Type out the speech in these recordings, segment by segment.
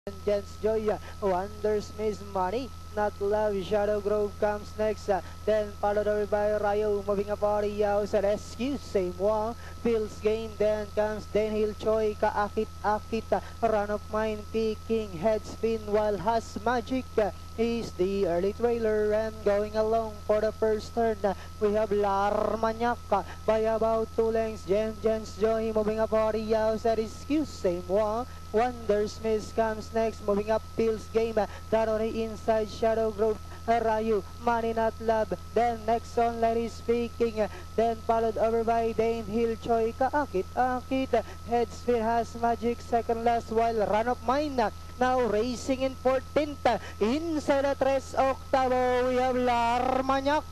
Gents Joy, Wonders Miss Money, Not Love, Shadow Grove comes next. Then followed over by Ryo, moving up Ariao sa rescue. Same one, Phil's game. Then comes Denhill Choi, Kaakit-Akit, Run of Mine, Peking, Head Spin, while Has Magic is the early trailer. And going along for the first turn, we have Larmagnac by about 2 lengths. Gents Joy moving up Ariao sa rescue. Same one, Wonders Miss comes next, moving up Phil's game, down on the inside, Shadow Grove, Ryu, Money Not Love, then next on Larry Speaking, then followed over by Dane Hill Choi, Kaakit-Akit, Head Spin Has Magic, second last, while Run of Mine, now racing in 14th, inside the 3 octavo, we have Larmagnac,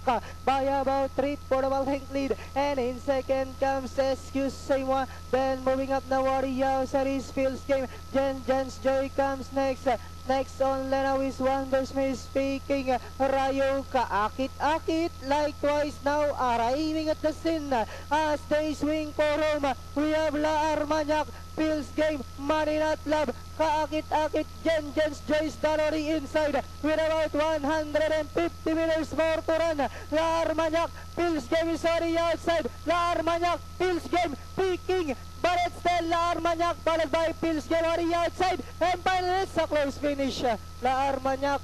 by about 3 for the well-hanged lead, and in second comes Excuse Same One, then moving up na Warrior Series Phil's game, Gents Joy comes next. Next on Lena is Wonders Miss Speaking, Ryo, Kaakit-Akit, likewise now arriving at the scene as they swing for home. We have Larmagnac, Phil's game, Money Not Love, Kaakit-Akit, Gents Joy's down on the inside with about 150 meters more to run. Larmagnac, Phil's game is on the outside. Larmagnac, Phil's game, Peking, but it's still Larmagnac followed by Phil's game on the outside. And finally, it's a close finish. Larmagnac,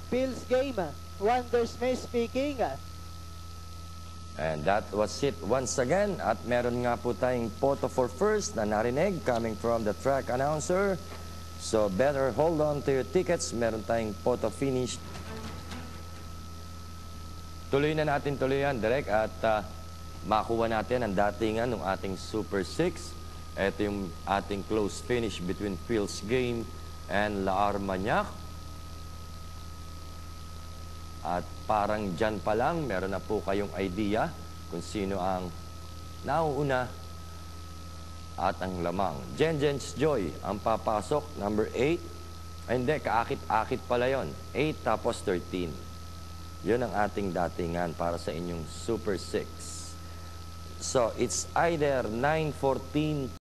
Phil's game, Wonders Miss Speaking. And that was it once again. At meron nga po tayong photo for first na narinig coming from the track announcer. So better hold on to your tickets. Meron tayong photo finish. Tuloy na natin yan, Direk. At makuha natin ang datingan ng ating Super 6. Ito yung ating close finish between Phil's game and Larmagnac. At parang dyan pa lang, meron na po kayong idea kung sino ang nauuna at ang lamang. Gents Joy ang papasok, number 8. Ay hindi, kaakit-akit pala yun. 8 tapos 13. Yun ang ating datingan para sa inyong Super 6. So, it's either 9-14